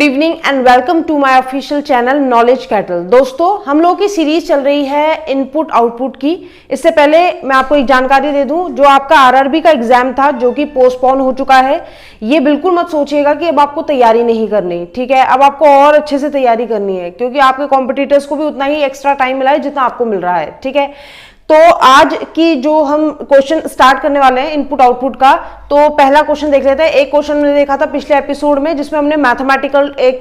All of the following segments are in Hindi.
Good evening and welcome to my official channel knowledge cattle. दोस्तों, हम लोगों की सीरीज चल रही है इनपुट आउटपुट की। इससे पहले मैं आपको एक जानकारी दे दूं, जो आपका आरआरबी का एग्जाम था जो कि पोस्टपोन हो चुका है, ये बिल्कुल मत सोचिएगा कि अब आपको तैयारी नहीं करनी। ठीक है, अब आपको और अच्छे से तैयारी करनी है, क्योंकि आपके कॉम्पिटिटर्स को भी उतना ही एक्स्ट्रा टाइम मिला है जितना आपको मिल रहा है। ठीक है, तो आज की जो हम क्वेश्चन स्टार्ट करने वाले हैं इनपुट आउटपुट का, तो पहला क्वेश्चन देख लेते हैं। एक क्वेश्चन हमने देखा था पिछले एपिसोड में जिसमें हमने मैथमेटिकल एक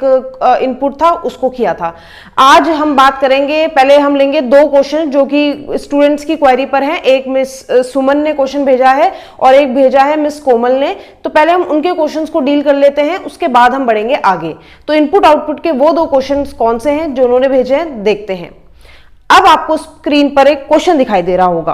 इनपुट था उसको किया था। आज हम बात करेंगे, पहले हम लेंगे दो क्वेश्चन जो कि स्टूडेंट्स की क्वेरी पर हैं। एक मिस सुमन ने क्वेश्चन भेजा है और एक भेजा है मिस कोमल ने। तो पहले हम उनके क्वेश्चंस को डील कर लेते हैं, उसके बाद हम बढ़ेंगे आगे। तो इनपुट आउटपुट के वो दो क्वेश्चन कौन से हैं जो उन्होंने भेजे हैं, देखते हैं। अब आपको स्क्रीन पर एक क्वेश्चन दिखाई दे रहा होगा।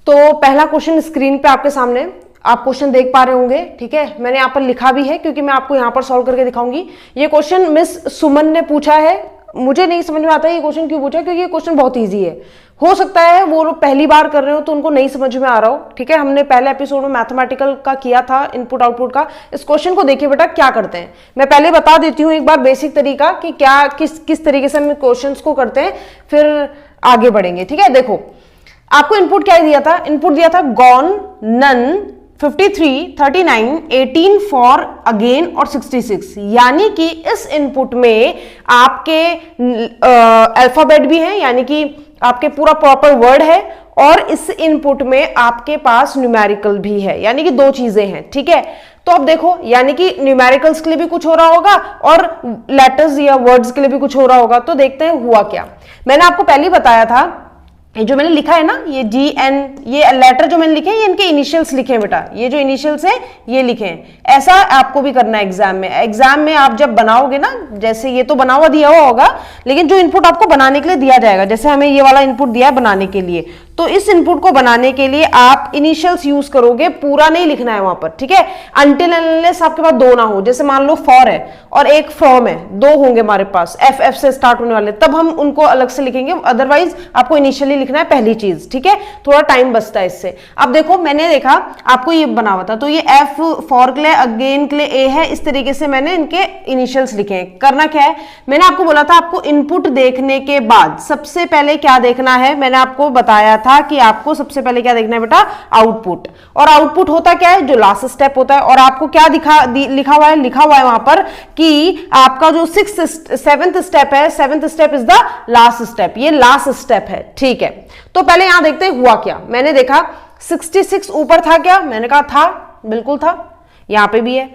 तो पहला क्वेश्चन स्क्रीन पे आपके सामने, आप क्वेश्चन देख पा रहे होंगे। ठीक है, मैंने यहां पर लिखा भी है क्योंकि मैं आपको यहां पर सॉल्व करके दिखाऊंगी। ये क्वेश्चन मिस सुमन ने पूछा है। मुझे नहीं समझ में आता ये क्वेश्चन क्यों पूछा, क्योंकि ये क्वेश्चन बहुत ईजी है। हो सकता है वो लोग पहली बार कर रहे हो तो उनको नहीं समझ में आ रहा हो। ठीक है, हमने पहले एपिसोड में मैथमेटिकल का किया था इनपुट आउटपुट का। इस क्वेश्चन को देखिए बेटा, क्या करते हैं मैं पहले बता देती हूँ एक बार बेसिक तरीका कि क्या किस तरीके से हम क्वेश्चंस को करते हैं, फिर आगे बढ़ेंगे। ठीक है, देखो आपको इनपुट क्या दिया था। इनपुट दिया था गॉन, नन, 53, 39, 18 फॉर, अगेन और 66। यानी कि इस इनपुट में आपके अल्फाबेट भी हैं, यानी कि आपके पूरा प्रॉपर वर्ड है, और इस इनपुट में आपके पास न्यूमेरिकल भी है, यानी कि दो चीजें हैं। ठीक है, तो अब देखो, यानी कि न्यूमेरिकल्स के लिए भी कुछ हो रहा होगा और लेटर्स या वर्ड्स के लिए भी कुछ हो रहा होगा। तो देखते हैं हुआ क्या। मैंने आपको पहले ही बताया था, ये जो मैंने लिखा है ना, ये जी एन, ये लेटर जो मैंने लिखे हैं ये इनके इनिशियल्स लिखे हैं बेटा। ये जो इनिशियल्स है ये लिखे हैं। ऐसा आपको भी करना है एग्जाम में। एग्जाम में आप जब बनाओगे ना, जैसे ये तो बना हुआ दिया हुआ होगा, लेकिन जो इनपुट आपको बनाने के लिए दिया जाएगा, जैसे हमें ये वाला इनपुट दिया है बनाने के लिए, तो इस इनपुट को बनाने के लिए आप इनिशियल्स यूज करोगे, पूरा नहीं लिखना है वहां पर। ठीक है, अनटिल अनलेस आपके पास दो ना हो, जैसे मान लो फॉर है और एक फ्रॉम है, दो होंगे हमारे पास एफ एफ से स्टार्ट होने वाले, तब हम उनको अलग से लिखेंगे। अदरवाइज आपको इनिशियली लिखना है पहली चीज। ठीक है, थोड़ा टाइम बचता है इससे। अब देखो, मैंने देखा आपको ये बना हुआ था, तो ये एफ फॉर के लिए, अगेन के लिए ए है। इस तरीके से मैंने इनके इनिशियल्स लिखे हैं। करना क्या है, मैंने आपको बोला था आपको इनपुट देखने के बाद सबसे पहले क्या देखना है। मैंने आपको बताया था कि आपको सबसे पहले क्या देखना है बेटा, आउटपुट। और आउटपुट होता क्या है, जो लास्ट स्टेप होता है। और आपको क्या लिखा हुआ है वहां पर कि आपका जो सेवेंथ स्टेप है, seventh step is the last step, ये लास्ट स्टेप है। ठीक है, तो पहले यहां देखते हैं हुआ क्या। मैंने देखा 66 ऊपर था क्या, मैंने कहा था, बिल्कुल था। यहां पे भी है।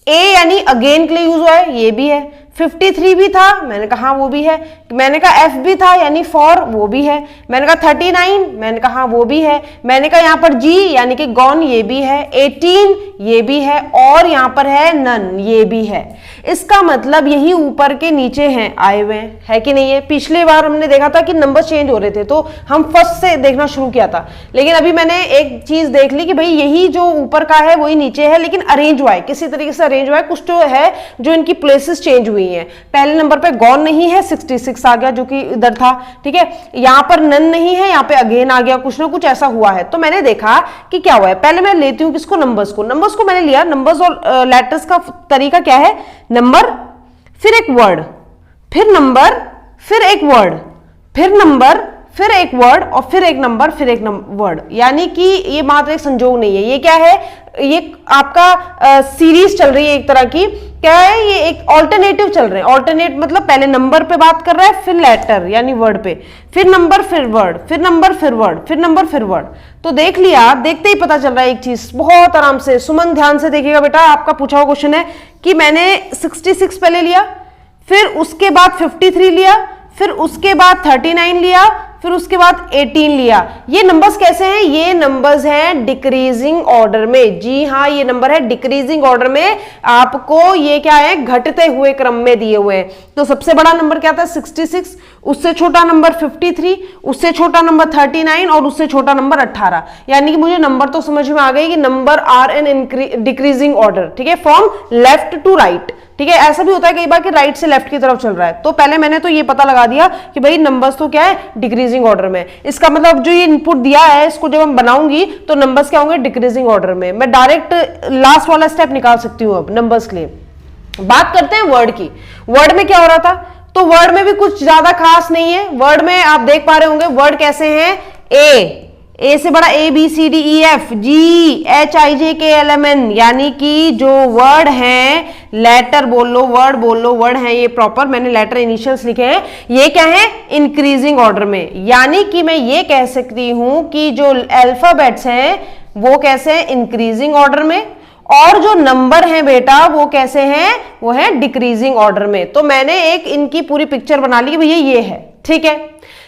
ए यानी अगेन के लिए यूज हुआ है, ये भी है। 53 भी था, मैंने कहा हाँ वो भी है। मैंने कहा एफ भी था यानी फॉर, वो भी है। मैंने कहा 39, मैंने कहा हाँ वो भी है। मैंने कहा यहां पर जी यानी कि गॉन, ये भी है। 18 ये भी है, और यहां पर है नन, ये भी है। इसका मतलब यही ऊपर के नीचे हैं आए हुए है कि नहीं है। पिछली बार हमने देखा था कि नंबर चेंज हो रहे थे, तो हम फर्स्ट से देखना शुरू किया था, लेकिन अभी मैंने एक चीज देख ली कि भाई यही जो ऊपर का है वही नीचे है, लेकिन अरेंज हुआ है, किसी तरीके से अरेंज हुआ है। कुछ तो है जो इनकी प्लेसेस चेंज हुई है। पहले नंबर पे गॉन नहीं है, 66 आ गया जो कि इधर था। ठीक है, यहां पर नन नहीं है, यहां पे अगेन आ गया, कुछ ना कुछ ऐसा हुआ है। तो मैंने देखा कि क्या हुआ है। पहले मैं लेती हूं किसको, नंबर्स को। नंबर्स को मैंने लिया। नंबर्स और लेटर्स का तरीका क्या है, नंबर फिर एक वर्ड, फिर नंबर फिर एक वर्ड, फिर नंबर फिर एक वर्ड, और फिर एक नंबर फिर एक वर्ड। यानी कि ये मात्र एक संजोग नहीं है, ये क्या है, ये आपका सीरीज चल रही है एक तरह की। क्या है, ये एक ऑल्टरनेटिव चल रहे हैं। ऑल्टरनेट मतलब पहले नंबर पे बात कर रहा है, फिर लेटर यानी वर्ड पे, फिर नंबर फिर वर्ड, फिर नंबर फिर वर्ड, फिर नंबर फिर वर्ड। तो देख लिया, देखते ही पता चल रहा है एक चीज, बहुत आराम से। सुमन ध्यान से देखिएगा बेटा, आपका पूछा हुआ क्वेश्चन है कि मैंने 66 पहले लिया, फिर उसके बाद 53 लिया, फिर उसके बाद 39 लिया, फिर उसके बाद 18 लिया। ये नंबर्स कैसे हैं, ये नंबर्स हैं डिक्रीजिंग ऑर्डर में। जी हाँ, ये नंबर है डिक्रीजिंग ऑर्डर में, आपको ये क्या है, घटते हुए क्रम में दिए हुए हैं। तो सबसे बड़ा नंबर क्या था, 66, उससे छोटा नंबर 53, उससे छोटा नंबर 39, और उससे छोटा नंबर 18। यानी कि मुझे नंबर तो समझ में आ गई कि number are in decreasing order. ठीक है, फ्रॉम लेफ्ट टू राइट। ठीक है, ऐसा भी होता है कई बार कि राइट से लेफ्ट की तरफ चल रहा है। तो पहले मैंने तो ये पता लगा दिया कि भाई नंबर्स तो क्या है, डिक्रीजिंग ऑर्डर में। इसका मतलब जो ये इनपुट दिया है, इसको जब हम बनाऊंगी तो नंबर्स क्या होंगे, डिक्रीजिंग ऑर्डर में। मैं डायरेक्ट लास्ट वाला स्टेप निकाल सकती हूँ अब नंबर्स के लिए। बात करते हैं वर्ड की। वर्ड में क्या हो रहा था, तो वर्ड में भी कुछ ज्यादा खास नहीं है। वर्ड में आप देख पा रहे होंगे वर्ड कैसे हैं, ए से बड़ा A B C D E F G H I J K L M N, यानी कि जो वर्ड हैं, लेटर बोल लो, वर्ड बोल लो, वर्ड है ये प्रॉपर, मैंने लेटर इनिशियल्स लिखे हैं, ये क्या है इंक्रीजिंग ऑर्डर में। यानी कि मैं ये कह सकती हूं कि जो अल्फाबेट्स हैं वो कैसे हैं इंक्रीजिंग ऑर्डर में, और जो नंबर है बेटा वो कैसे हैं, वो है डिक्रीजिंग ऑर्डर में। तो मैंने एक इनकी पूरी पिक्चर बना ली कि भैया ये है, ठीक है।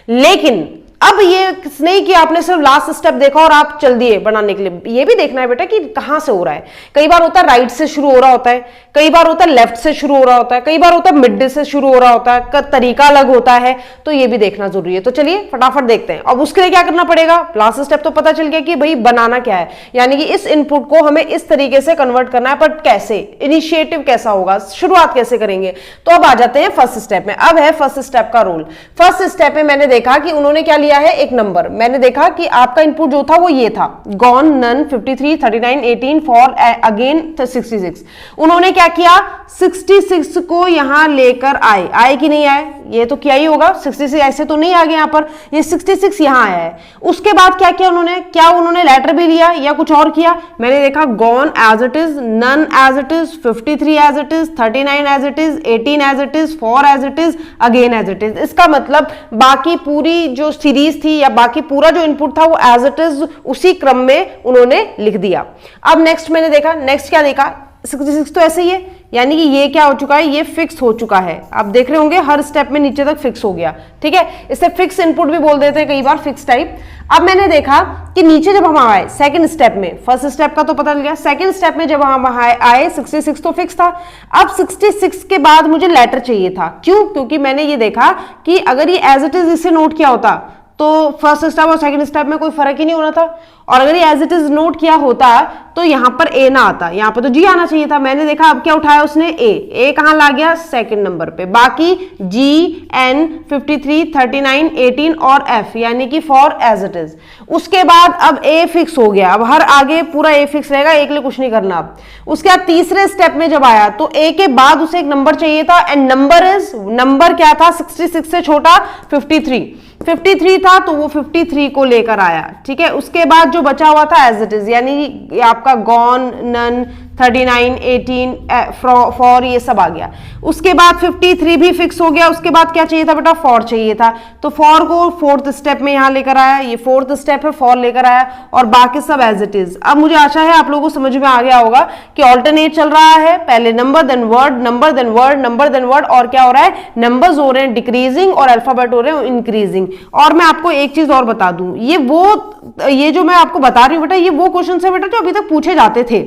लेकिन अब ये नहीं कि आपने सिर्फ लास्ट स्टेप देखा और आप चल दिए बनाने के लिए, ये भी देखना है बेटा कि कहां से हो रहा है। कई बार होता है राइट से शुरू हो रहा होता है, कई बार होता है लेफ्ट से शुरू हो रहा होता है, कई बार होता है मिड से शुरू हो रहा होता है, तरीका अलग होता है, तो ये भी देखना जरूरी है। तो चलिए फटाफट देखते हैं। अब उसके लिए क्या करना पड़ेगा, लास्ट स्टेप तो पता चल गया कि भाई बनाना क्या है, यानी कि इस इनपुट को हमें इस तरीके से कन्वर्ट करना है, पर कैसे, इनिशिएटिव कैसा होगा, शुरुआत कैसे करेंगे। तो अब आ जाते हैं फर्स्ट स्टेप में। अब है फर्स्ट स्टेप का रूल। फर्स्ट स्टेप में मैंने देखा कि उन्होंने क्या लिया है, एक नंबर। मैंने देखा कि आपका इनपुट जो था वो ये था, गॉन, नन, 53, 39, 18, फॉर, अगेन 66। उन्होंने क्या किया, 66 को यहां लेकर आए कि नहीं आए, ये तो क्या ही होगा, 66 ऐसे तो नहीं आ गया यहां पर, ये 66 यहां आया है। उसके बाद क्या किया उन्होंने, क्या उन्होंने लेटर भी लिया या कुछ और किया, मैंने देखा gone as it is, none as it is, 53 as it is, 39 as it is, 18 as it is, 4 as it is, again as it is. इसका मतलब बाकी पूरी जो सीरीज थी या बाकी पूरा जो इनपुट था वो एज इट इज उसी क्रम में उन्होंने लिख दिया। अब नेक्स्ट मैंने देखा, नेक्स्ट क्या देखा, 66 तो ऐसे ही है, यानी कि ये क्या हो चुका है, ये फिक्स हो चुका है। आप देख रहे होंगे हर स्टेप में नीचे तक फिक्स हो गया, ठीक है। इसे फिक्स इनपुट भी बोल देते हैं कई बार, फिक्स टाइप। अब मैंने देखा कि नीचे जब हम आए सेकंड स्टेप में, फर्स्ट स्टेप का तो पता चल गया, सेकंड स्टेप में जब हम आए 66 तो फिक्स था। अब 66 के बाद मुझे लेटर चाहिए था, क्यों, क्योंकि मैंने ये देखा कि अगर ये एज इट इज इसे नोट किया होता तो फर्स्ट स्टेप और सेकंड स्टेप में कोई फर्क ही नहीं होना था, और अगर ये एज इट इज नोट किया होता तो यहां पर ए ना आता, यहां पर तो जी आना चाहिए था। मैंने देखा अब क्या उठाया उसने, ए कहां ला गया, सेकंड नंबर पे। बाकी जी, एन, 53, 39, 18 और एफ, यानी कि फॉर एज इट इज। उसके बाद अब ए फिक्स हो गया, अब हर आगे पूरा ए फिक्स रहेगा, एक लिए कुछ नहीं करना। अब उसके बाद तीसरे स्टेप में जब आया तो ए के बाद उसे एक नंबर चाहिए था, एंड नंबर क्या था, 66 से छोटा 53 था, तो वो 53 को लेकर आया, ठीक है। उसके बाद जो बचा हुआ था एज इट इज, यानी आपका गॉन, नन, 39, 18, फॉर, ये सब आ गया। उसके बाद 53 भी फिक्स हो गया। उसके बाद क्या चाहिए था बेटा, फॉर चाहिए था, तो फॉर को फोर्थ स्टेप में यहां लेकर आया, ये फोर्थ स्टेप है, फॉर लेकर आया, और बाकी सब एज इट इज। अब मुझे आशा है आप लोगों को समझ में आ गया होगा कि ऑल्टरनेट चल रहा है, पहले number then word, number then word, number then word, और क्या हो रहा है, नंबर्स हो रहे हैं डिक्रीजिंग और अल्फाबेट हो रहे हैं इंक्रीजिंग। और मैं आपको एक चीज और बता दूं, ये जो मैं आपको बता रही हूं बेटा, ये वो क्वेश्चन है बेटा जो अभी तक पूछे जाते थे,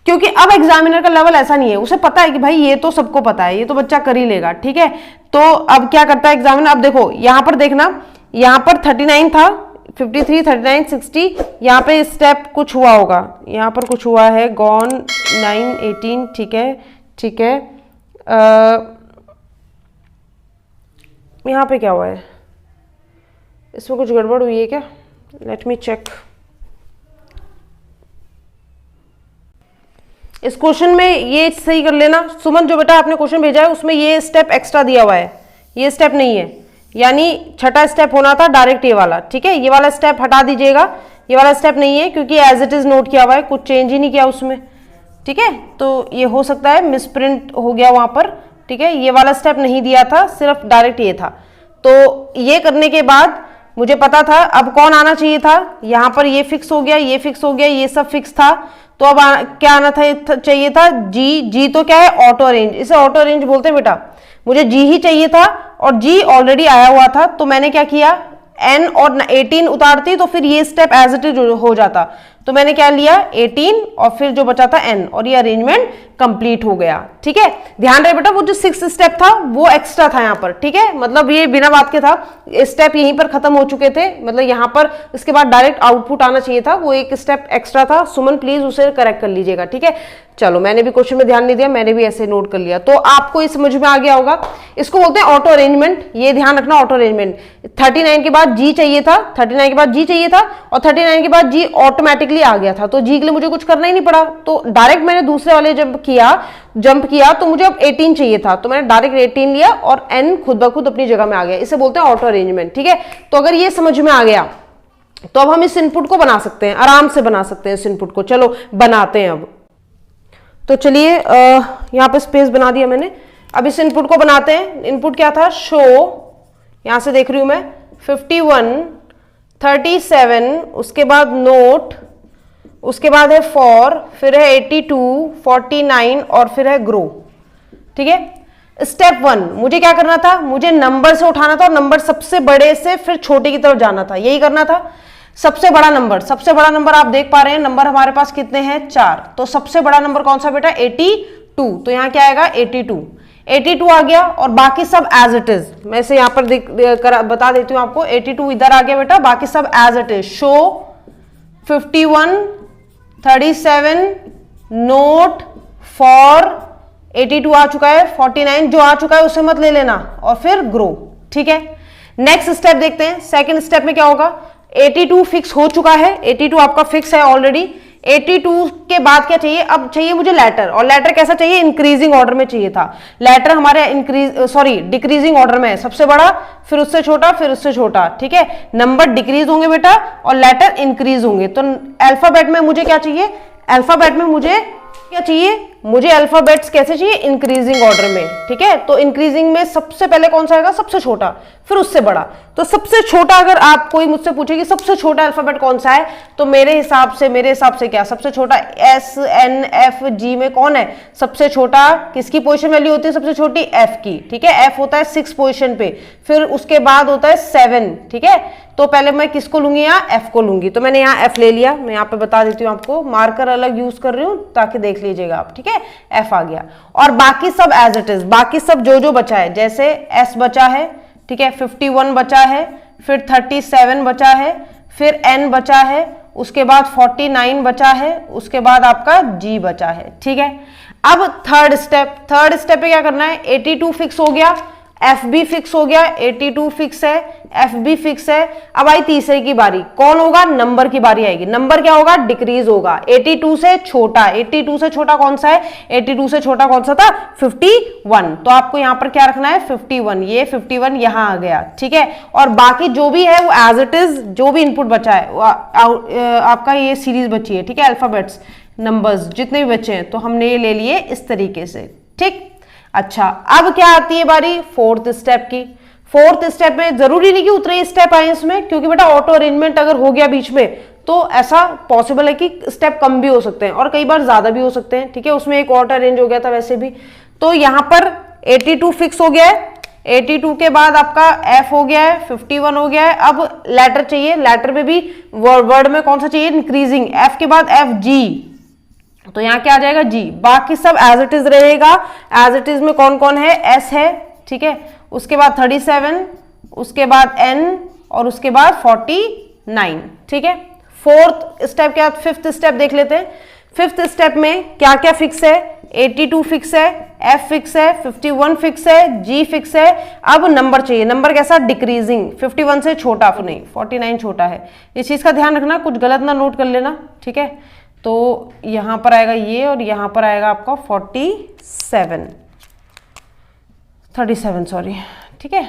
क्योंकि अब एग्जामिनर का लेवल ऐसा नहीं है, उसे पता है कि भाई ये तो सबको पता है, ये तो बच्चा कर ही लेगा, ठीक है। तो अब क्या करता है एग्जामिनर, अब देखो यहां पर देखना, यहां पर 39 था, 53, 39, 60, यहां पे स्टेप कुछ हुआ होगा, यहां पर कुछ हुआ है, गॉन, 9, 18, ठीक है। यहां पे क्या हुआ है, इसमें कुछ गड़बड़ हुई है क्या, लेट मी चेक। इस क्वेश्चन में ये सही कर लेना सुमन, जो बेटा आपने क्वेश्चन भेजा है उसमें ये स्टेप एक्स्ट्रा दिया हुआ है, ये स्टेप नहीं है, यानी छठा स्टेप होना था डायरेक्ट ये वाला, ठीक है। ये वाला स्टेप हटा दीजिएगा, ये वाला स्टेप नहीं है क्योंकि एज इट इज नोट किया हुआ है, कुछ चेंज ही नहीं किया उसमें, ठीक है। तो ये हो सकता है मिसप्रिंट हो गया वहां पर, ठीक है। ये वाला स्टेप नहीं दिया था, सिर्फ डायरेक्ट ये था। तो ये करने के बाद मुझे पता था अब कौन आना चाहिए था, यहां पर ये फिक्स हो गया, ये फिक्स हो गया, ये सब फिक्स था, तो अब क्या आना था, चाहिए था जी तो क्या है, ऑटो अरेंज, इसे ऑटो अरेंज बोलते हैं बेटा। मुझे जी ही चाहिए था और जी ऑलरेडी आया हुआ था, तो मैंने क्या किया, एन और 18 उतारती तो फिर ये स्टेप एज इट इज हो जाता, तो मैंने क्या लिया 18 और फिर जो बचा था एन, और ये अरेंजमेंट कंप्लीट हो गया, ठीक है। ध्यान रहे बेटा वो जो 6th स्टेप था वो एक्स्ट्रा था यहाँ पर, ठीक है, मतलब ये बिना बात के था, स्टेप यहीं पर खत्म हो चुके थे, मतलब यहाँ पर इसके बाद डायरेक्ट आउटपुट आना चाहिए था, वो एक स्टेप एक्स्ट्रा था। सुमन प्लीज उसे करेक्ट कर लीजिएगा, ठीक है। चलो मैंने भी क्वेश्चन में ध्यान नहीं दिया, मैंने भी ऐसे नोट कर लिया, तो आपको ये समझ में आ गया होगा। इसको बोलते हैं ऑटो अरेंजमेंट, ये ध्यान रखना, ऑटो अरेंजमेंट। 39 के बाद जी चाहिए था, 39 के बाद जी चाहिए था, और 39 के बाद जी ऑटोमेटिकली डायरेक्टली आ गया था, तो जी के लिए मुझे कुछ करना ही नहीं पड़ा, तो डायरेक्ट मैंने दूसरे वाले जंप किया तो मुझे अब 18 चाहिए था, तो मैंने डायरेक्ट 18 लिया और n खुद ब खुद अपनी जगह में आ गया। इसे बोलते हैं ऑटो अरेंजमेंट। ठीक है, तो अगर ये समझ में आ गया तो अब हम इस इनपुट को बना सकते हैं, आराम से बना सकते हैं इस इनपुट को। चलो बनाते हैं अब। तो चलिए यहाँ पे स्पेस बना दिया मैंने। अब इस इनपुट को बनाते हैं। इनपुट क्या था? शो, यहां से देख रही हूं मैं 51, 37, उसके बाद नोट, उसके बाद है फॉर, फिर है 82, 49 और फिर है ग्रो। ठीक है, स्टेप 1 मुझे क्या करना था? मुझे नंबर से उठाना था और नंबर सबसे बड़े से फिर छोटे की तरफ जाना था, यही करना था। सबसे बड़ा नंबर आप देख पा रहे हैं, नंबर हमारे पास कितने हैं? 4। तो सबसे बड़ा नंबर कौन सा बेटा? 82। तो यहां क्या आएगा? 82 आ गया और बाकी सब एज इट इज। मैं इसे यहां पर बता देती हूं आपको। 82 इधर आ गया बेटा, बाकी सब as it is. Show 51, 37, note, for 82 आ चुका है, 49 जो आ चुका है उसे मत ले लेना, और फिर ग्रो। ठीक है, नेक्स्ट स्टेप देखते हैं। सेकंड स्टेप में क्या होगा? 82 फिक्स हो चुका है, 82 आपका फिक्स है ऑलरेडी। 82 के बाद क्या चाहिए? अब चाहिए मुझे लेटर, और लेटर कैसा चाहिए? इंक्रीजिंग ऑर्डर में चाहिए था। लेटर हमारे डिक्रीजिंग ऑर्डर में है, सबसे बड़ा, फिर उससे छोटा, फिर उससे छोटा। ठीक है, नंबर डिक्रीज होंगे बेटा और लेटर इंक्रीज होंगे। तो अल्फाबेट में मुझे क्या चाहिए? अल्फाबेट में मुझे क्या चाहिए? मुझे अल्फाबेट्स कैसे चाहिए? इंक्रीजिंग ऑर्डर में। ठीक है, तो इंक्रीजिंग में सबसे पहले कौन सा आएगा? सबसे छोटा, फिर उससे बड़ा। तो सबसे छोटा, अगर आप कोई मुझसे पूछे कि सबसे छोटा अल्फाबेट कौन सा है, तो मेरे हिसाब से क्या सबसे छोटा? S, N, F, G में कौन है सबसे छोटा? किसकी पोजीशन वैल्यू होती है सबसे छोटी? F की। ठीक है, F होता है 6 पोजीशन पे, फिर उसके बाद होता है 7। ठीक है, तो पहले मैं किसको लूंगी? यहाँ F को लूंगी। तो मैंने यहाँ F ले लिया। मैं यहाँ पे बता देती हूँ आपको, मार्कर अलग यूज कर रही हूँ ताकि देख लीजिएगा आप। ठीक है, F आ गया और बाकी सब एज इट इज। बाकी सब जो बचा है, जैसे S बचा है, ठीक है, 51 बचा है, फिर 37 बचा है, फिर N बचा है, उसके बाद 49 बचा है, उसके बाद आपका G बचा है। ठीक है, अब थर्ड स्टेप पे क्या करना है? 82 फिक्स हो गया, F भी फिक्स हो गया, 82 फिक्स है, F भी फिक्स है। अब आई तीसरे की बारी, कौन होगा? नंबर की बारी आएगी। नंबर क्या होगा? डिक्रीज होगा, 82 से छोटा। 82 से छोटा कौन सा है? 82 से छोटा कौन सा था? 51। तो आपको यहां पर क्या रखना है? 51। ये 51 यहां आ गया। ठीक है, और बाकी जो भी है वो एज इट इज, जो भी इनपुट बचा है आपका ये सीरीज बची है। ठीक है, अल्फाबेट्स, नंबर्स जितने भी बचे हैं, तो हमने ये ले लिए इस तरीके से। ठीक, अच्छा, अब क्या आती है बारी? फोर्थ स्टेप की। फोर्थ स्टेप में जरूरी नहीं कि उतने ही स्टेप आए इसमें, क्योंकि बेटा ऑटो अरेंजमेंट अगर हो गया बीच में तो ऐसा पॉसिबल है कि स्टेप कम भी हो सकते हैं और कई बार ज्यादा भी हो सकते हैं। ठीक है, उसमें एक ऑटो अरेंज हो गया था वैसे भी। तो यहां पर 82 फिक्स हो गया है, 82 के बाद आपका F हो गया है, 51 हो गया है। अब लेटर चाहिए, लेटर में भी वर्ड में कौन सा चाहिए? इंक्रीजिंग। F के बाद F, G, तो यहां क्या आ जाएगा? G। बाकी सब एज इट इज रहेगा। एज इट इज में कौन कौन है? S है, ठीक है, उसके बाद 37, उसके बाद N और उसके बाद 49। ठीक है, फोर्थ स्टेप क्या? फिफ्थ स्टेप देख लेते हैं। फिफ्थ स्टेप में क्या क्या फिक्स है? 82 फिक्स है, F फिक्स है, 51 फिक्स है, G फिक्स है। अब नंबर चाहिए। नंबर कैसा? डिक्रीजिंग, 51 से छोटा नहीं, 49 छोटा है। इस चीज का ध्यान रखना, कुछ गलत ना नोट कर लेना। ठीक है, तो यहां पर आएगा ये और यहां पर आएगा आपका 37 सॉरी। ठीक है,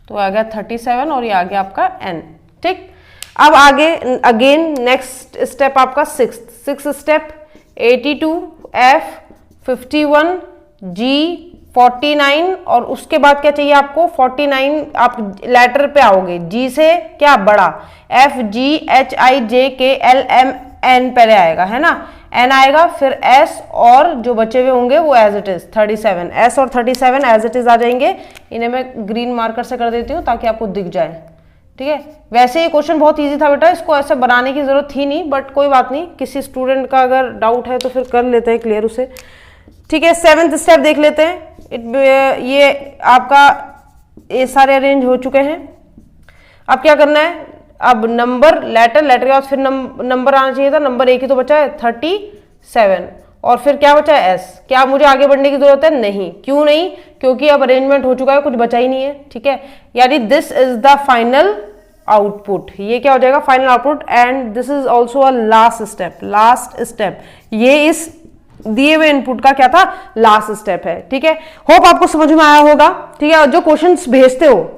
तो आ गया 37 और ये आ गया आपका N। ठीक, अब आगे अगेन नेक्स्ट स्टेप आपका सिक्स स्टेप। 82 F, 51 G, 49 और उसके बाद क्या चाहिए आपको? 49। आप लेटर पे आओगे, G से क्या? बड़ा, F, G, H, I, J, K, L, M, N पहले आएगा, है ना? N आएगा, फिर S और जो बचे हुए होंगे वो एज इट इज 37। S और 37 एज इट इज आ जाएंगे। इन्हें मैं ग्रीन मार्कर से कर देती हूँ ताकि आपको दिख जाए। ठीक है, वैसे ये क्वेश्चन बहुत इजी था बेटा, इसको ऐसे बनाने की जरूरत थी नहीं, बट कोई बात नहीं, किसी स्टूडेंट का अगर डाउट है तो फिर कर लेते हैं क्लियर उसे। ठीक है, सेवेंथ स्टेप देख लेते हैं। ये आपका ये सारे अरेंज हो चुके हैं। अब क्या करना है? अब नंबर, लेटर के बाद फिर नंबर आना चाहिए था। नंबर एक ही तो बचा है, 37, और फिर क्या बचा है? S। क्या मुझे आगे बढ़ने की जरूरत है? नहीं। क्यों नहीं? क्योंकि अब अरेंजमेंट हो चुका है, कुछ बचा ही नहीं है। ठीक है, यानी this is the final output, ये क्या हो जाएगा final output, and this is also a last step, ये इस दिए हुए इनपुट का क्या था, लास्ट स्टेप है। ठीक है, होप आपको समझ में आया होगा। ठीक है, और जो क्वेश्चंस भेजते हो,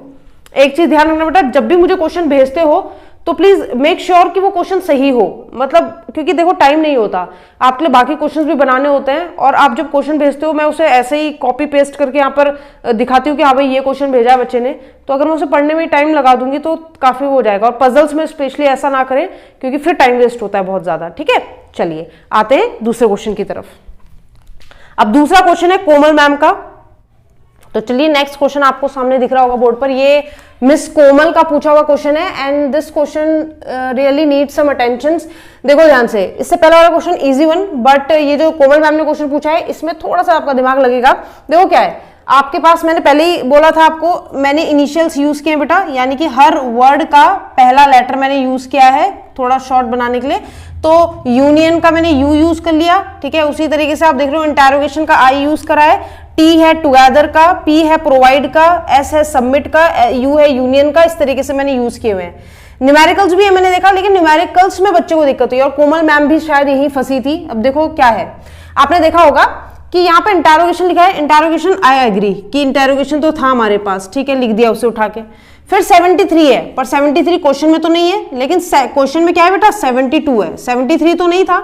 एक चीज ध्यान रखना बेटा, जब भी मुझे क्वेश्चन भेजते हो तो प्लीज मेक श्योर कि वो क्वेश्चन सही हो, मतलब क्योंकि देखो टाइम नहीं होता, आपके लिए बाकी क्वेश्चंस भी बनाने होते हैं, और आप जब क्वेश्चन भेजते हो मैं उसे ऐसे ही कॉपी पेस्ट करके यहाँ पर दिखाती हूँ कि हाँ भाई ये क्वेश्चन भेजा है बच्चे ने, तो अगर मैं उसे पढ़ने में टाइम लगा दूंगी तो काफी हो जाएगा। और पजल्स में स्पेशली ऐसा ना करें क्योंकि फिर टाइम वेस्ट होता है बहुत ज्यादा। ठीक है, चलिए आते हैं दूसरे क्वेश्चन की तरफ। अब दूसरा क्वेश्चन है कोमल मैम का, तो चलिए नेक्स्ट क्वेश्चन आपको सामने दिख रहा होगा बोर्ड पर, ये मिस कोमल का पूछा हुआ क्वेश्चन है, and this question really need some attention. देखो ध्यान से, इससे पहला वाला क्वेश्चन इजी वन, बट ये जो कोमल मैम ने क्वेश्चन पूछा है इसमें थोड़ा सा आपका दिमाग लगेगा। देखो क्या है आपके पास, मैंने पहले ही बोला था आपको, मैंने इनिशियल्स यूज किए बेटा, यानी कि हर वर्ड का पहला लेटर मैंने यूज किया है थोड़ा शॉर्ट बनाने के लिए। तो यूनियन का मैंने यू यूज कर लिया। ठीक है, उसी तरीके से आप देख रहे हो इंटरोगेशन का आई यूज करा है, टी है टुगेदर का, पी है प्रोवाइड का, एस है सबमिट का, यू है यूनियन का, इस तरीके से मैंने यूज किए हुए हैं। न्यूमेरिकल्स भी है मैंने देखा, लेकिन न्यूमेरिकल्स में बच्चे को दिक्कत हुई और कोमल मैम भी शायद यही फंसी थी। अब देखो क्या है, आपने देखा होगा कि यहाँ पे इंटरोगेशन लिखा है, इंटरोगेशन आई एग्री, कि इंटरोगेशन तो था हमारे पास, ठीक है, लिख दिया उसे उठा के। फिर 73 है, पर 73 क्वेश्चन में तो नहीं है, लेकिन क्वेश्चन में क्या है बेटा 72 है, 73 तो नहीं था।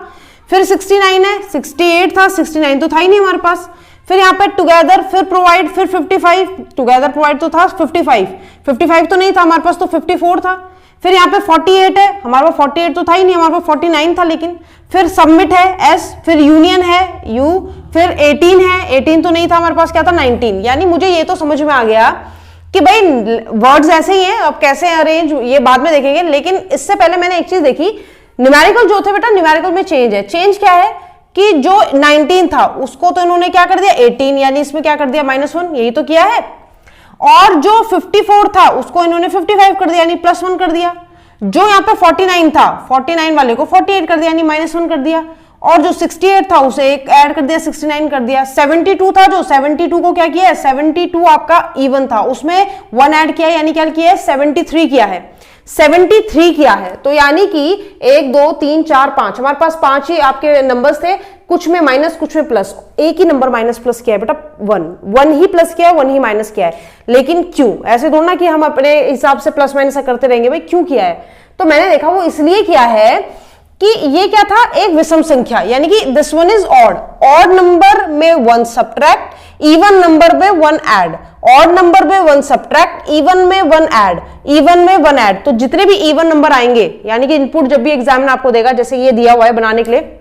फिर 69 है, 68 था, 69 तो था ही नहीं हमारे पास। फिर यहाँ पे टुगेदर, फिर प्रोवाइड, फिर 55, टुगेदर प्रोवाइड तो था 55 तो नहीं था हमारे पास, तो 54 था। फिर यहाँ पे 48 है, हमारे पास 48 तो था ही नहीं, हमारे पास 49 था। लेकिन फिर सबमिट है एस, फिर यूनियन है यू, फिर 18 है, 18 तो नहीं था हमारे पास, क्या था 19। यानी मुझे ये तो समझ में आ गया कि भाई वर्ड्स ऐसे ही हैं, अब कैसे अरेंज ये बाद में देखेंगे। लेकिन इससे पहले मैंने एक चीज देखी, न्यूमेरिकल जो थे बेटा, न्यूमेरिकल में चेंज है। चेंज क्या है कि जो 19 था उसको तो इन्होंने क्या कर दिया 18, यानी इसमें क्या कर दिया -1, यही तो किया है। और जो 54 था उसको इन्होंने 55 कर दिया, यानी +1 कर दिया। जो यहाँ पे 49 था, 49 वाले को 48 कर दिया, यानी -1 कर दिया। और जो 68 था उसे एक ऐड कर दिया, 69 कर दिया। 72 था, जो 72 को क्या किया है, 72 आपका इवन था, उसमें 1 ऐड किया, यानी क्या किया है 73 किया है, 73 किया है। तो यानी कि 1 2 3 4 5, हमारे पास 5 ही आपके नंबर्स थे, कुछ में माइनस कुछ में प्लस, एक ही नंबर माइनस प्लस किया है बेटा 1 ही प्लस किया है, 1 ही माइनस किया है। लेकिन क्यों, ऐसे थोड़ा ना कि हम अपने हिसाब से प्लस माइनस करते रहेंगे, भाई क्यों किया है। तो मैंने देखा वो इसलिए किया है कि ये क्या था, एक विषम संख्या, यानी कि this one is odd number में 1 सब्ट्रैक्ट, इवन नंबर में 1 ऐड, ऑड नंबर में 1 सब्ट्रैक्ट, इवन में 1 ऐड, इवन में 1 ऐड। तो जितने भी इवन नंबर आएंगे, यानी कि इनपुट जब भी एग्जाम में आपको देगा, जैसे ये दिया हुआ है बनाने के लिए,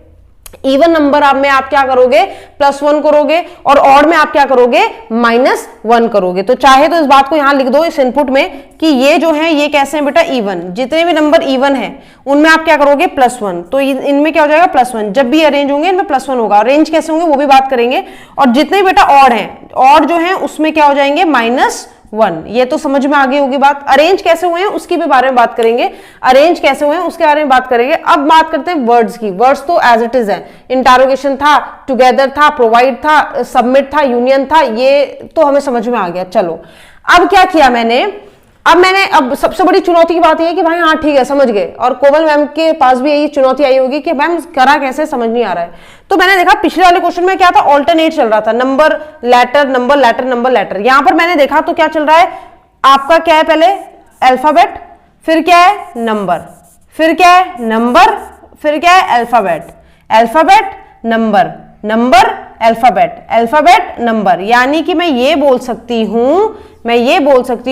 इवन नंबर में आप क्या करोगे +1 करोगे, और ऑड में आप क्या करोगे -1 करोगे। तो चाहे तो इस बात को यहां लिख दो इस इनपुट में कि ये जो है ये कैसे हैं बेटा इवन, जितने भी नंबर इवन है उनमें आप क्या करोगे +1, तो इनमें क्या हो जाएगा +1। जब भी अरेंज होंगे इनमें +1 होगा, अरेंज कैसे होंगे वो भी बात करेंगे। और जितने बेटा ऑड हैं, ऑड जो है उसमें क्या हो जाएंगे -1। ये तो समझ में आ गई होगी बात। अरेंज कैसे हुए हैं उसकी भी बारे में बात करेंगे, अरेंज कैसे हुए हैं उसके बारे में बात करेंगे। अब बात करते हैं वर्ड्स की। वर्ड्स तो एज इट इज है, इंटरोगेशन था, टुगेदर था, प्रोवाइड था, सबमिट था, यूनियन था, ये तो हमें समझ में आ गया। चलो अब क्या किया मैंने, अब सबसे बड़ी चुनौती की बात यह है कि भाई हाँ ठीक है समझ गए, और कोमल मैम के पास भी यही चुनौती आई होगी कि मैम करा कैसे समझ नहीं आ रहा है। तो मैंने देखा पिछले वाले क्वेश्चन में क्या था, ऑल्टरनेट चल रहा था, number letter number letter number letter. यहां पर मैंने देखा तो क्या चल रहा है आपका, क्या है पहले अल्फाबेट, फिर क्या है नंबर, फिर क्या है नंबर, फिर क्या है alphabet, alphabet number, number alphabet, alphabet number. यानी कि मैं ये बोल सकती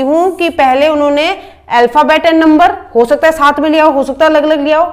हूं कि पहले उन्होंने अल्फाबेट एंड नंबर, हो सकता है साथ में लिया हो सकता है अलग अलग लिया हो,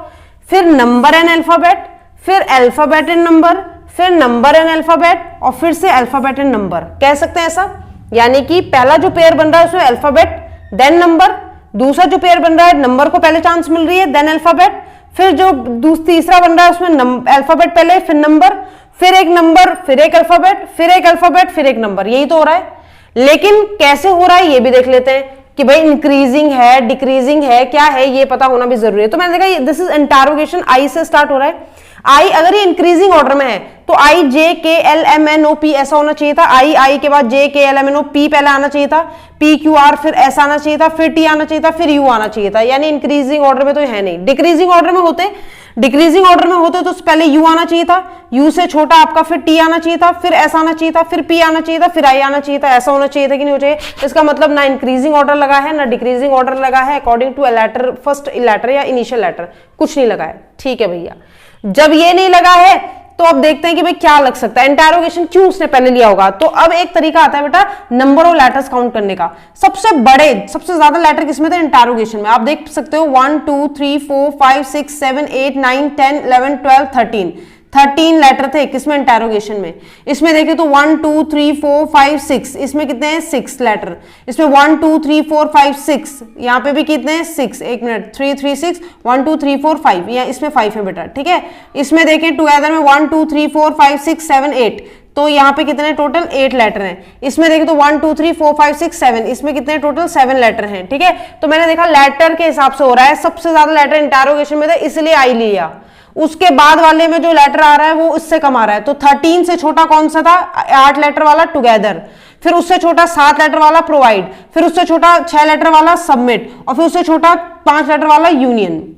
फिर नंबर एंड अल्फाबेट, फिर अल्फाबेट एंड नंबर, फिर नंबर एंड अल्फाबेट, और फिर से अल्फाबेट एंड नंबर, कह सकते हैं ऐसा। यानी कि पहला जो पेयर बन रहा है उसमें अल्फाबेट देन नंबर, दूसरा जो पेयर बन रहा है नंबर को पहले चांस मिल रही है देन अल्फाबेट, फिर जो तीसरा बन रहा है उसमें अल्फाबेट पहले फिर नंबर, फिर एक नंबर, फिर एक अल्फाबेट, फिर एक अल्फाबेट, फिर एक नंबर। यही तो हो रहा है। लेकिन कैसे हो रहा है ये भी देख लेते हैं कि भाई इंक्रीजिंग है डिक्रीजिंग है क्या है, ये पता होना भी जरूरी है। तो मैंने देखा दिस इज इंटरोगेशन, आई से स्टार्ट हो रहा है। आई अगर ये इंक्रीजिंग ऑर्डर में है तो I J K L M N O P ऐसा होना चाहिए था, आई आई के बाद J K L M N O P पहले आना चाहिए था, पी क्यू आर फिर एस आना चाहिए था, फिर टी आना चाहिए था, फिर यू आना चाहिए था, यानी इंक्रीजिंग ऑर्डर में तो है नहीं। डिक्रीजिंग ऑर्डर में होते तो पहले यू आना चाहिए था, यू से छोटा आपका फिर टी आना चाहिए था, फिर एस आना चाहिए था, फिर पी आना चाहिए था, फिर आई आना चाहिए था, ऐसा होना चाहिए था कि नहीं हो चाहिए। इसका मतलब ना इंक्रीजिंग ऑर्डर लगा है ना डिक्रीजिंग ऑर्डर लगा है according to letter, first letter या इनिशियल लेटर, कुछ नहीं लगा है। ठीक है भैया, जब ये नहीं लगा है तो अब देखते हैं कि भाई क्या लग सकता है, इंटरोगेशन क्यों उसने पहले लिया होगा। तो अब एक तरीका आता है बेटा नंबर ऑफ लेटर्स काउंट करने का। सबसे ज्यादा लेटर किसमें थे? इंटरोगेशन में। आप देख सकते हो 1 2 3 4 5 6 7 8 9 10 11 12 13 लेटर थे किसमें? इंटरोगेशन में। इसमें देखें तो 1 2 3 4 5 6, इसमें कितने हैं? 6 लेटर। इसमें 1 2 3 4 5 6, यहाँ पे भी कितने हैं? 6। एक मिनट, 3 3 6 1 2 3 4 5, या इसमें 5 है बेटा। ठीक है, इसमें देखें टुगेदर में 1 2 3 4 5 6 7 8, तो यहाँ पे कितने टोटल? 8 लेटर हैं। इसमें देखें तो 1 2 3 4 5 6 7, इसमें कितने टोटल? 7 लेटर हैं। ठीक है, तो मैंने देखा लेटर के हिसाब से हो रहा है, सबसे ज्यादा लेटर इंटरोगेशन में थे इसलिए आई लिया। उसके बाद वाले में जो लेटर आ रहा है वो इससे कम आ रहा है, तो 13 से छोटा कौन सा था? 8 लेटर वाला टुगेदर, फिर उससे छोटा 7 लेटर वाला प्रोवाइड, फिर उससे छोटा 6 लेटर वाला सबमिट, और फिर उससे छोटा 5 लेटर वाला यूनियन।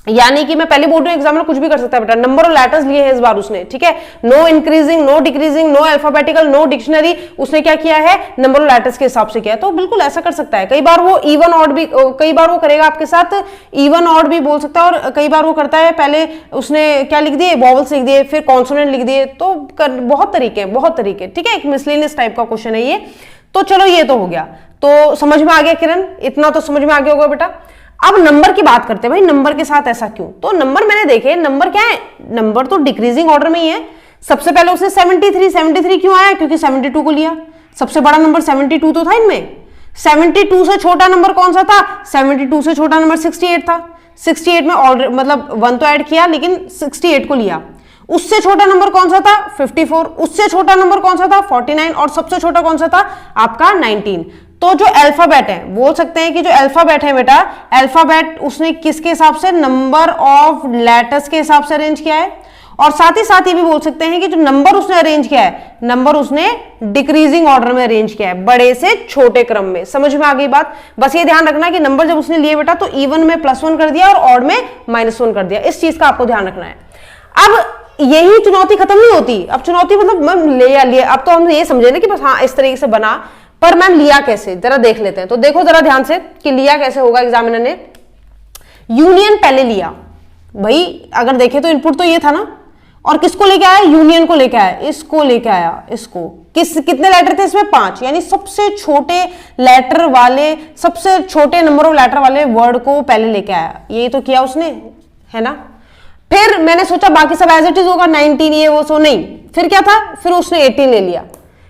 यानी कि मैं पहले बोल रही हूँ एग्जाम में कुछ भी कर सकता है बेटा, नंबर ऑफ लेटर्स लिए हैं इस बार उसने। ठीक है, no increasing, no decreasing, no alphabetical, no dictionary, उसने क्या किया है? नंबर ऑफ लेटर्स के हिसाब से किया है। तो बिल्कुल ऐसा कर सकता है। कई बार वो इवन ऑड भी, कई बार वो करेगा आपके साथ इवन ऑड भी बोल सकता है, और कई बार वो करता है पहले उसने क्या लिख दिए? वॉवल्स लिख दिए, फिर कॉन्सोनेंट लिख दिए, तो बहुत तरीके। ठीक है, एक मिसलेनियस टाइप का क्वेश्चन है ये। तो चलो ये तो हो गया, तो समझ में आ गया किरण, इतना तो समझ में आ गया होगा बेटा। अब नंबर की बात करते हैं भाई, नंबर के साथ ऐसा क्यों? तो नंबर मैंने देखे, नंबर क्या है? नंबर तो डिक्रीजिंग ऑर्डर में ही है। सबसे पहले उसने 73 क्यों आया? क्योंकि 72 को लिया, सबसे बड़ा नंबर 72 तो था इनमें। 72 से छोटा नंबर कौन सा था? 72 से छोटा नंबर 68 था। 68 में ऑलरेडी मतलब 1 तो ऐड किया, लेकिन 68 को लिया। उससे छोटा नंबर कौन सा था? 54। उससे छोटा नंबर कौन सा था? 49। और सबसे छोटा कौन सा था? आपका 19। तो जो अल्फाबेट है, बोल सकते हैं कि जो अल्फाबेट है बेटा, अल्फाबेट उसने किसके हिसाब से? नंबर ऑफ लेटर्स के हिसाब से अरेंज किया है। और साथ ही साथ ये भी बोल सकते हैं कि जो नंबर उसने अरेंज किया है, नंबर उसने डिक्रीजिंग ऑर्डर में अरेंज किया है, बड़े से छोटे क्रम में। समझ में आ गई बात? बस ये ध्यान रखना है कि नंबर जब उसने लिए बेटा तो इवन में +1 कर दिया और ऑड में -1 कर दिया। इस चीज का आपको ध्यान रखना है। अब यही चुनौती खत्म नहीं होती। अब चुनौती मतलब मैम ले, अब तो हम ये समझे ना कि बस हाँ इस तरीके से बना, पर मैम लिया कैसे? जरा देख लेते हैं। तो देखो जरा ध्यान से कि लिया कैसे होगा। एग्जामिनर ने यूनियन पहले लिया भाई, अगर देखे तो इनपुट तो ये था ना, और किसको लेके आया? यूनियन को लेके आया, इसको लेके आया, इसको। कितने लेटर थे इसमें? 5, यानी सबसे छोटे लेटर वाले, सबसे छोटे नंबर ऑफ लेटर वाले वर्ड को पहले लेके आया। ये तो किया उसने, है ना। फिर मैंने सोचा बाकी सब एज इट इज होगा, 19 ये वो, सो नहीं। फिर क्या था? फिर उसने 18 ले लिया,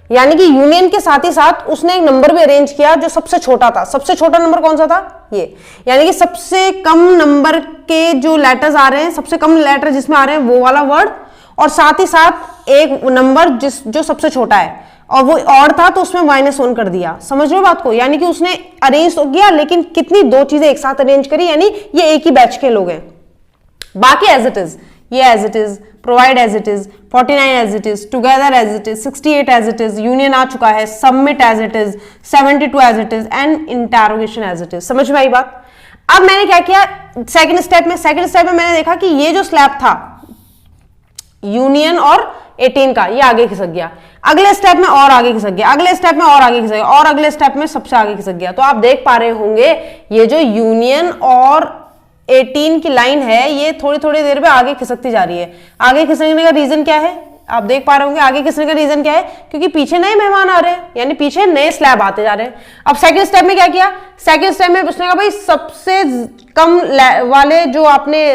यानी कि यूनियन के साथ ही साथ उसने एक नंबर भी अरेंज किया जो सबसे छोटा था। सबसे छोटा नंबर कौन सा था? ये, यानी कि सबसे कम नंबर के जो लेटर्स आ रहे हैं, सबसे कम लेटर जिसमें आ रहे हैं वो वाला वर्ड, और साथ ही साथ एक नंबर जो सबसे छोटा है, और वो ऑड था तो उसमें -1 कर दिया। समझ रहे हो बात को? यानी कि उसने अरेंज तो किया, लेकिन कितनी 2 चीजें एक साथ अरेंज करी, यानी ये एक ही बैच के लोग हैं। बाकी एज इट इज, ये as it is, provide as it is, 49 as it is, together as it is, 68 as it is, union आ चुका है, submit as it is, 72 as it is, and interrogation as it is. समझ में आई बात? अब मैंने क्या किया सेकंड स्टेप में मैंने देखा कि ये जो स्लैब था यूनियन और 18 का, ये आगे खिसक गया। अगले स्टेप में और आगे खिसक गया, अगले स्टेप में और आगे खिसक गया, और अगले स्टेप में सबसे आगे खिसक गया। तो आप देख पा रहे होंगे ये जो यूनियन और 18 की लाइन है, ये थोड़ी थोड़ी देर में आगे खिसकती जा रही है। आगे खिसकने का रीजन क्या है? आप देख पा रहे होंगे आगे खिसकने का रीजन क्या है? क्योंकि पीछे नए मेहमान आ रहे हैं, यानी पीछे नए स्लैब आते जा रहे हैं। अब सेकंड स्टेप में क्या किया? सेकंड स्टेप में उसने कहा भाई सबसे कम वाले जो आपने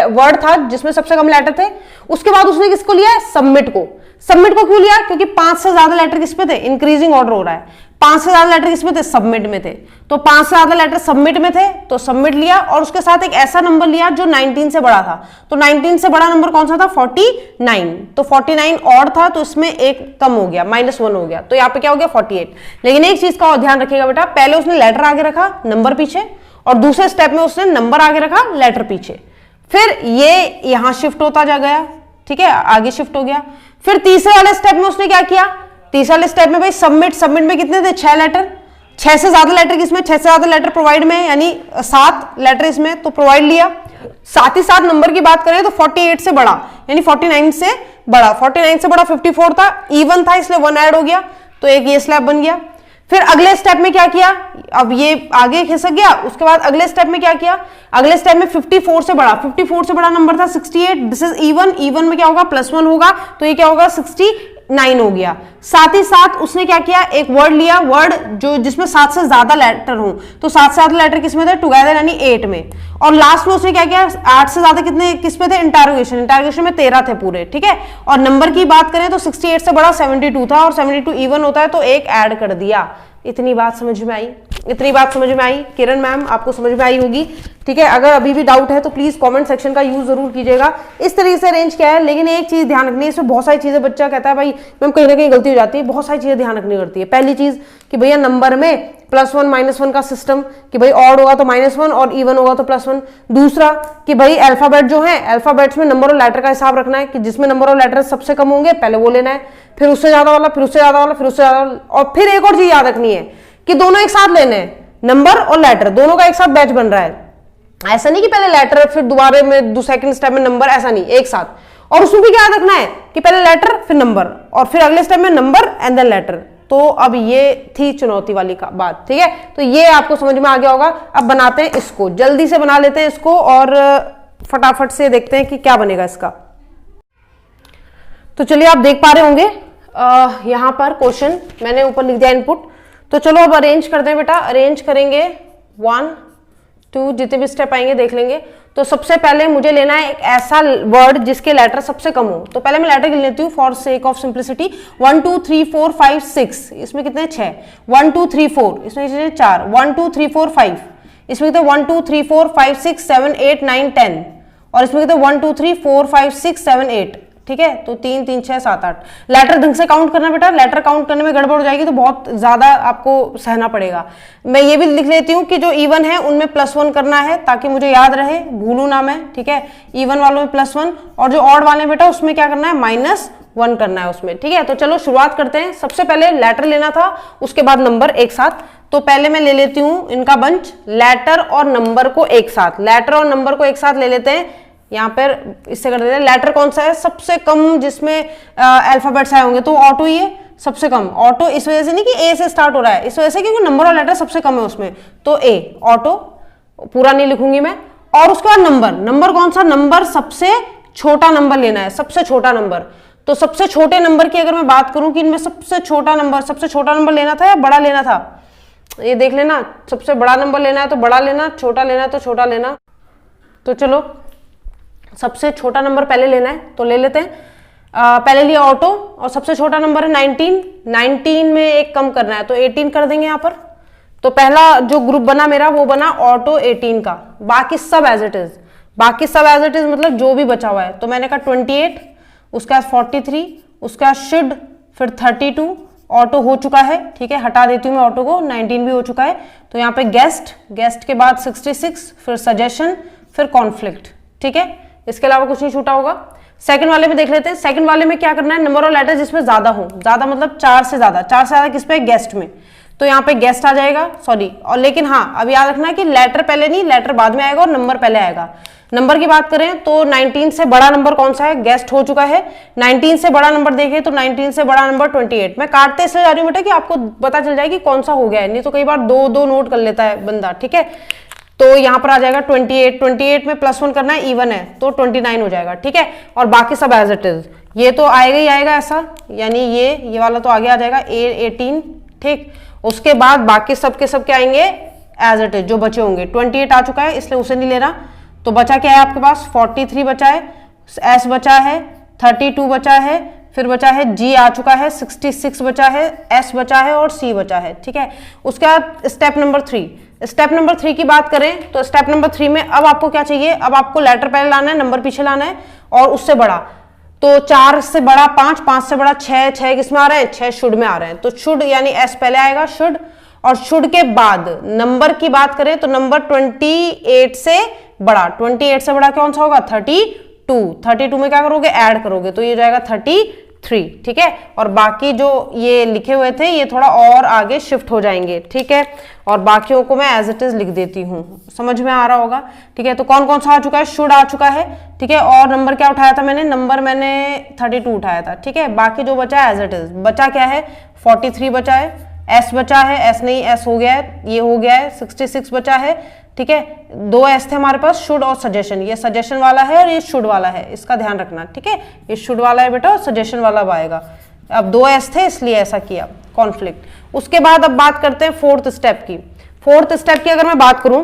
वर्ड था जिसमें सबसे कम लेटर थे, उसके बाद उसने किसको लिया? सबमिट को। सबमिट को क्यों लिया? क्योंकि 5 से ज्यादा लेटर किस पे थे? इंक्रीजिंग ऑर्डर हो रहा है। 5 से ज्यादा लेटर किसमें थे? सबमिट में थे। तो 5 से ज्यादा लेटर सबमिट में थे तो सबमिट लिया, और उसके साथ एक ऐसा नंबर लिया जो 19 से बड़ा था। तो 19 से बड़ा नंबर कौन सा था? 49। तो 49 और था, तो इसमें एक कम हो गया, -1 हो गया। तो यहाँ पे क्या हो गया? 48। लेकिन एक चीज का ध्यान रखिएगा बेटा, पहले उसने लेटर आगे रखा, नंबर पीछे, और दूसरे स्टेप में उसने नंबर आगे रखा, लेटर पीछे। फिर ये यहां शिफ्ट होता जा गया, ठीक है, आगे शिफ्ट हो गया। फिर तीसरे वाले स्टेप में उसने क्या किया, तीसरे वाले स्टेप में भाई सबमिट, सबमिट में कितने थे 6 लेटर, 6 से ज्यादा लेटर किसमें, 6 से ज्यादा लेटर प्रोवाइड में, यानी 7 लेटर इसमें तो प्रोवाइड लिया। साथ ही साथ नंबर की बात करें तो 48 से बड़ा यानी 49 से बड़ा, 49 से बड़ा 54 था, इवन था इसलिए 1 ऐड हो गया, तो एक ये स्लैब बन गया। फिर अगले स्टेप में क्या किया, अब ये आगे खिसक गया, उसके बाद अगले स्टेप में क्या किया, अगले स्टेप में 54 से बड़ा, 54 से बड़ा नंबर था 68, दिस इज इवन, इवन में क्या होगा +1 होगा, तो ये क्या होगा 69 हो गया। साथ ही साथ उसने क्या किया, एक वर्ड लिया, वर्ड जो जिसमें 7 से ज्यादा लेटर हो, तो 7 से ज्यादा लेटर किसमें थे, टुगेदर यानी 8 में। और लास्ट में उसने क्या किया, 8 से ज्यादा कितने किसमें थे, इंटरोगेशन, इंटरोगेशन में 13 थे पूरे, ठीक है। और नंबर की बात करें तो 68 से बड़ा 72 था, और 72 इवन होता है तो एक ऐड कर दिया। इतनी बात समझ में आई, इतनी बात समझ में आई किरण मैम, आपको समझ में आई होगी, ठीक है। अगर अभी भी डाउट है तो प्लीज कमेंट सेक्शन का यूज जरूर कीजिएगा। इस तरीके से अरेंज किया है, लेकिन एक चीज ध्यान रखनी है, इसमें बहुत सारी चीजें बच्चा कहता है भाई मैम कहीं ना कहीं गलती हो जाती है, बहुत सारी चीजें ध्यान रखनी पड़ती है। पहली चीज कि भैया नंबर में +1 -1 का सिस्टम, कि भाई ऑड होगा तो -1 और इवन होगा तो +1। दूसरा कि भाई अल्फाबेट जो है, अल्फाबेट्स में नंबर और लेटर का हिसाब रखना है, कि जिसमें नंबर और लेटर सबसे कम होंगे पहले वो लेना है, फिर उससे ज्यादा वाला, फिर उससे ज्यादा वाला, फिर उससे ज्यादा वाला। और फिर एक और चीज याद रखनी है कि दोनों एक साथ लेने हैं, नंबर और लेटर दोनों का एक साथ बैच बन रहा है। ऐसा नहीं कि पहले लेटर फिर दोबारा में सेकंड स्टेप में नंबर, ऐसा नहीं, एक साथ। और उसमें भी क्या याद रखना है कि पहले लेटर फिर नंबर, और फिर अगले स्टेप में नंबर एंड देन लेटर। तो अब ये थी चुनौती वाली का बात, ठीक है। तो ये आपको समझ में आ गया होगा। अब बनाते हैं इसको, जल्दी से बना लेते हैं इसको और फटाफट से देखते हैं कि क्या बनेगा इसका। तो चलिए आप देख पा रहे होंगे यहां पर क्वेश्चन मैंने ऊपर लिख दिया इनपुट। तो चलो अब अरेंज करते हैं बेटा, अरेंज करेंगे 1 2 जितने भी स्टेप आएंगे देख लेंगे। तो सबसे पहले मुझे लेना है एक ऐसा वर्ड जिसके लेटर सबसे कम हो। तो पहले मैं लेटर गिन लेती हूँ फॉर सेक ऑफ सिंप्लिसिटी। 1 2 3 4 5 6, इसमें कितने 6, 1 2 3 4, इसमें 4, 1 2 3 4 5, इसमें कितने 1 2 3 4 5 6 7 8 9 10, और इसमें कितने 1 2 3 4 5 6 7 8, ठीक है। तो 3 3 6 7 8 लेटर ढंग से काउंट करना बेटा, लेटर काउंट करने में गड़बड़ हो जाएगी तो बहुत ज्यादा आपको सहना पड़ेगा। मैं ये भी लिख लेती हूँ कि जो इवन है उनमें +1 करना है ताकि मुझे याद रहे, भूलू ना मैं, ठीक है। इवन वालों में +1, और जो ऑड वाले बेटा उसमें क्या करना है, -1 करना है उसमें, ठीक है। तो चलो शुरुआत करते हैं। सबसे पहले लेटर लेना था, उसके बाद नंबर एक साथ। तो पहले मैं ले लेती हूँ इनका बंच, लेटर और नंबर को एक साथ, लेटर और नंबर को एक साथ ले लेते हैं। यहाँ पर इससे कर देते हैं। लेटर कौन सा है सबसे कम जिसमें अल्फाबेट्स आए होंगे, तो ऑटो ही है सबसे कम। ऑटो इस वजह से नहीं कि ए से स्टार्ट हो रहा है, इस वजह से क्योंकि नंबर और लेटर सबसे कम है उसमें, तो ए ऑटो, पूरा नहीं लिखूंगी मैं। और उसके बाद नंबर, नंबर कौन सा, नंबर सबसे छोटा नंबर लेना है, सबसे छोटा नंबर। तो सबसे छोटे नंबर की अगर मैं बात करूं कि इनमें सबसे छोटा नंबर लेना था या बड़ा लेना था, ये देख लेना। सबसे बड़ा नंबर लेना है तो बड़ा लेना, छोटा लेना है तो छोटा लेना। तो चलो सबसे छोटा नंबर पहले लेना है तो ले लेते हैं। पहले लिया ऑटो, और सबसे छोटा नंबर है 19, 19 में एक कम करना है तो 18 कर देंगे यहाँ पर। तो पहला जो ग्रुप बना मेरा वो बना ऑटो 18 का, बाकी सब एज इट इज, बाकी सब एज इट इज मतलब जो भी बचा हुआ है। तो मैंने कहा 28, उसके बाद 43, उसके बाद शुड, फिर 32, ऑटो हो चुका है, ठीक है, हटा देती हूँ मैं ऑटो को, 19 भी हो चुका है। तो यहाँ पे गेस्ट, गेस्ट के बाद 66, फिर सजेशन, फिर कॉन्फ्लिक्ट, ठीक है। इसके अलावा कुछ नहीं छूटा होगा। सेकंड वाले में देख लेते हैं। सेकंड वाले में क्या करना है, नंबर और लेटर जिसमें ज्यादा हो, ज्यादा मतलब 4 से ज्यादा, 4 से ज्यादा किस पे, गेस्ट में। तो यहाँ पे गेस्ट आ जाएगा, सॉरी, और लेकिन हाँ अब याद रखना है कि लेटर पहले नहीं, लेटर बाद में आएगा और नंबर पहले आएगा। नंबर की बात करें तो 19 से बड़ा नंबर कौन सा है, गेस्ट हो चुका है। 19 से बड़ा नंबर देखें तो 19 से बड़ा नंबर 28। मैं काटते इसलिए जा रही हूँ बेटा कि आपको पता चल जाए कि कौन सा हो गया है, नहीं तो कई बार 2 नोट कर लेता है बंदा, ठीक है। तो यहाँ पर आ जाएगा 28, 28 में +1 करना है, इवन है तो 29 हो जाएगा, ठीक है। और बाकी सब एज इट इज, ये तो आएगा ही आएगा ऐसा, यानी ये वाला तो आगे आ जाएगा 18, ठीक। उसके बाद बाकी सबके सब क्या आएंगे एज इट इज, जो बचे होंगे। 28 आ चुका है इसलिए उसे नहीं लेना। तो बचा क्या है आपके पास, 43 बचा है, एस बचा है, 32 बचा है, फिर बचा है जी आ चुका है, 66 बचा है, एस बचा है और सी बचा है, ठीक है। उसके बाद स्टेप नंबर 3, स्टेप नंबर 3 की बात करें तो स्टेप नंबर 3 में अब आपको क्या चाहिए, अब आपको लेटर पहले लाना है, नंबर पीछे लाना है, और उससे बड़ा। तो 4 से बड़ा 5, 5 से बड़ा 6, 6 किस में आ रहे हैं, 6 शुड में आ रहे हैं। तो शुड यानी एस पहले आएगा, शुड, और शुड के बाद नंबर की बात करें तो नंबर 28 से बड़ा। 28 से बड़ा कौन सा होगा? 32। 32 में क्या करोगे? ऐड करोगे तो ये जाएगा 33, ठीक है। और बाकी जो ये लिखे हुए थे ये थोड़ा और आगे शिफ्ट हो जाएंगे, ठीक है। और बाकियों को मैं एज इट इज लिख देती हूँ, समझ में आ रहा होगा, ठीक है। तो कौन कौन सा आ चुका है? शुड आ चुका है, ठीक है। और नंबर क्या उठाया था मैंने? नंबर मैंने 32 उठाया था, ठीक है। बाकी जो बचा है एज इट इज बचा क्या है? 43 बचा है, एस बचा है, एस नहीं एस हो गया है, ये हो गया है, 66 बचा है, ठीक है। 2 एस थे हमारे पास, शुड और सजेशन। ये सजेशन वाला है और ये शुड वाला है, इसका ध्यान रखना, ठीक है। ये शुड वाला है बेटा और सजेशन वाला अब आएगा। अब 2 एस थे इसलिए ऐसा किया, कॉन्फ्लिक्ट। उसके बाद अब बात करते हैं फोर्थ स्टेप की। फोर्थ स्टेप की अगर मैं बात करूं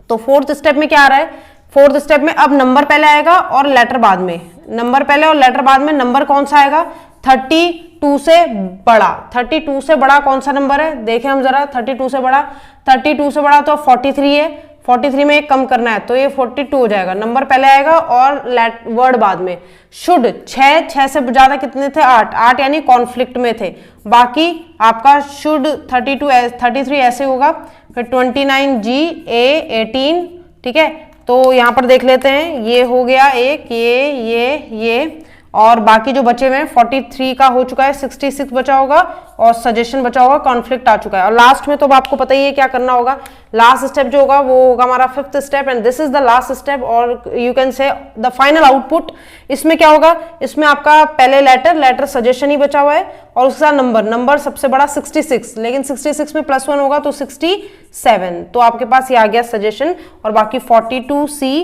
तो फोर्थ स्टेप में क्या आ रहा है? फोर्थ स्टेप में अब नंबर पहले आएगा और लेटर बाद में। नंबर पहले और लेटर बाद में। नंबर कौन सा आएगा? 32 से बड़ा। 32 से बड़ा कौन सा नंबर है? देखें हम जरा। 32 से बड़ा, 32 से बड़ा तो 43 है। 43 में एक कम करना है तो ये 42 हो जाएगा। नंबर पहले आएगा और वर्ड बाद में। शुड 6 से ज्यादा कितने थे? 8 यानी कॉन्फ्लिक्ट में थे। बाकी आपका शुड 33 ऐसे होगा, फिर 29 G A 18, ठीक है। तो यहां पर देख लेते हैं, ये हो गया एक, ये और बाकी जो बचे हुए हैं 43 का हो चुका है, 66 बचा होगा और सजेशन बचा होगा, कॉन्फ्लिक्ट आ चुका है। और लास्ट में तो आपको पता ही है क्या करना होगा। लास्ट स्टेप जो होगा वो होगा हमारा fifth step, and this is the last step और you can say the final output. इसमें क्या होगा? इसमें आपका पहले लेटर सजेशन ही बचा हुआ है और उसके साथ नंबर सबसे बड़ा 66, लेकिन 66 में +1 होगा तो 67। तो आपके पास ये आ गया सजेशन। और बाकी 42 C,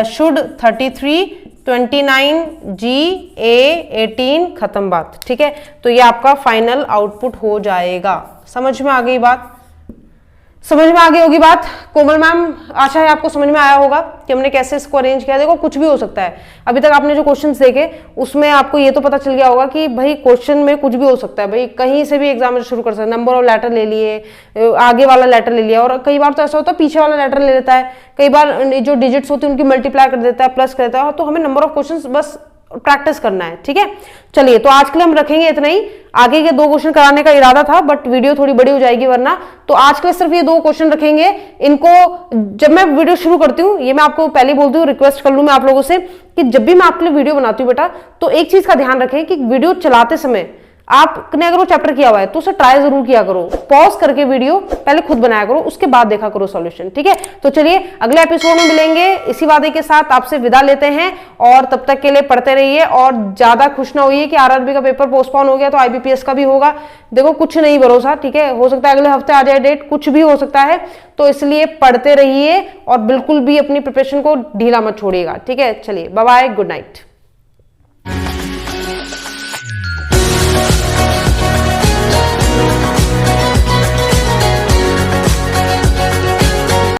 शुड 33, 29 G A 18, खत्म बात, ठीक है। तो ये आपका फाइनल आउटपुट हो जाएगा। समझ में आ गई बात? समझ में आ गई होगी बात कोमल मैम? आशा है आपको समझ में आया होगा कि हमने कैसे इसको अरेंज किया। देखो कुछ भी हो सकता है। अभी तक आपने जो क्वेश्चंस देखे उसमें आपको ये तो पता चल गया होगा कि भाई क्वेश्चन में कुछ भी हो सकता है। भाई कहीं से भी एग्जामिनर शुरू कर सकता है। नंबर ऑफ लेटर ले लिए, आगे वाला लेटर ले लिया, और कई बार तो ऐसा होता है पीछे वाला लेटर ले लेता है। कई बार जो डिजिट्स होती है उनकी मल्टीप्लाई कर देता है, प्लस कर देता है। तो हमें नंबर ऑफ क्वेश्चन बस प्रैक्टिस करना है, ठीक है। चलिए तो आज के लिए हम रखेंगे इतना ही। आगे के 2 क्वेश्चन कराने का इरादा था बट वीडियो थोड़ी बड़ी हो जाएगी वरना। तो आज के लिए सिर्फ ये 2 क्वेश्चन रखेंगे। इनको जब मैं वीडियो शुरू करती हूँ, ये मैं आपको पहले बोलती हूँ, रिक्वेस्ट कर लूँ मैं आप लोगों से कि जब भी मैं आपके लिए वीडियो बनाती हूँ बेटा, तो एक चीज का ध्यान रखें कि वीडियो चलाते समय आपने अगर वो चैप्टर किया हुआ है तो उसे ट्राई जरूर किया करो। पॉज करके वीडियो पहले खुद बनाया करो, उसके बाद देखा करो सॉल्यूशन, ठीक है। तो चलिए अगले एपिसोड में मिलेंगे। इसी वादे के साथ आपसे विदा लेते हैं और तब तक के लिए पढ़ते रहिए और ज्यादा खुश ना होइए कि आरआरबी का पेपर पोस्टपोन हो गया तो आईबीपीएस का भी होगा। देखो कुछ नहीं भरोसा, ठीक है। हो सकता है अगले हफ्ते आ जाए डेट, कुछ भी हो सकता है। तो इसलिए पढ़ते रहिए और बिल्कुल भी अपनी प्रिपरेशन को ढीला मत छोड़िएगा, ठीक है। चलिए बाय बाय, गुड नाइट।